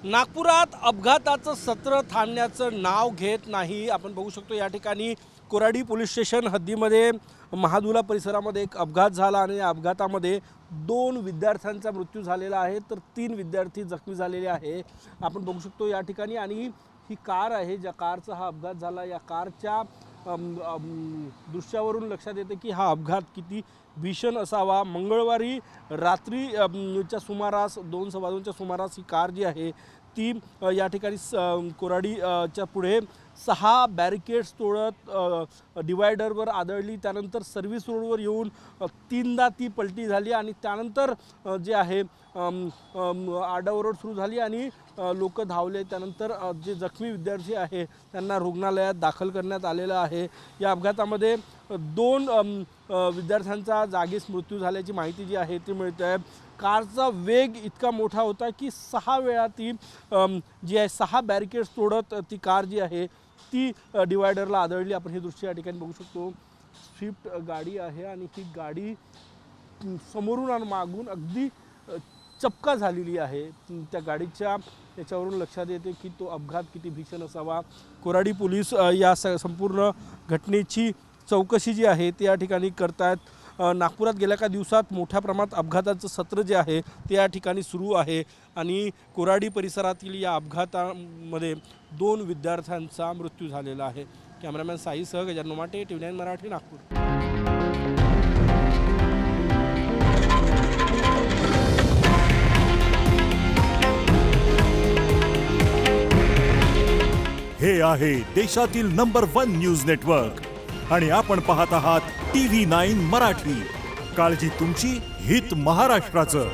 नागपुरात अपघाताचं सत्र थांबण्याचं नाव घेत नाही। आपण बघू शकतो या ठिकाणी कोराडी पोलीस स्टेशन हद्दीमध्ये महादुला परिसरामध्ये एक अपघात झाला आणि या अपघातामध्ये 2 विद्यार्थ्यांचा मृत्यू झालेला आहे तर 3 विद्यार्थी जखमी झालेले आहे। आपण बघू शकतो या ठिकाणी आणि ही कार आहे ज्या कारचा हा अपघात झाला। या कारच्या दृश्यावरून लक्षात येते की हा अपघात किती भीषण असावा। मंगळवारी रात्रीच्या सुमारास 2:15च्या सुमारास ही कार जी आहे ती या ठिकाणी कोराडीच्या पुढे 6 बॅरिकेड्स तोडत डिवायडरवर आदळली। त्यानंतर सर्व्हिस रोडवर येऊन 3दा ती पलटी झाली आणि त्यानंतर जे आहे आरडाओरड सुरू झाली आणि लोक धावले। त्यानंतर जे जखमी विद्यार्थी आहे त्यांना रुग्णालयात दाखल करण्यात आलेलं आहे। या अपघातामध्ये 2 विद्यार्थ्यांचा जागीच मृत्यू झाल्याची माहिती जी आहे ती मिळते आहे। कारचा वेग इतका मोठा होता की 6 वेळा ती जी आहे 6 बॅरिकेड्स तोडत ती कार जी आहे ती डिवायडरला आदळली। आपण हे दृश्य या ठिकाणी बघू शकतो। स्विफ्ट गाडी आहे आणि ही गाडी समोरून आणि मागून अगदी चपका झालेली आहे। त्या गाडीच्या त्याच्यावरून लक्षात येते की तो अपघात किती भीषण असावा। कोराडी पोलीस या संपूर्ण घटनेची चौकशी जी आहे ती या ठिकाणी करतात। नागपुरात गेल्या काही दिवसात मोठ्या प्रमाणात अपघाताचं सत्र जे आहे ते या ठिकाणी सुरू आहे आणि कोराडी परिसरातील या अपघातामध्ये 2 विद्यार्थ्यांचा मृत्यू झालेला आहे। कॅमेरामॅन साईसह गजानन माटे, TV9 मराठी, नागपूर। हे आहे देशातील नंबर 1 न्यूज नेटवर्क आणि आपण पाहत आहात TV9 मराठी। काळजी तुमची, हित महाराष्ट्राचं।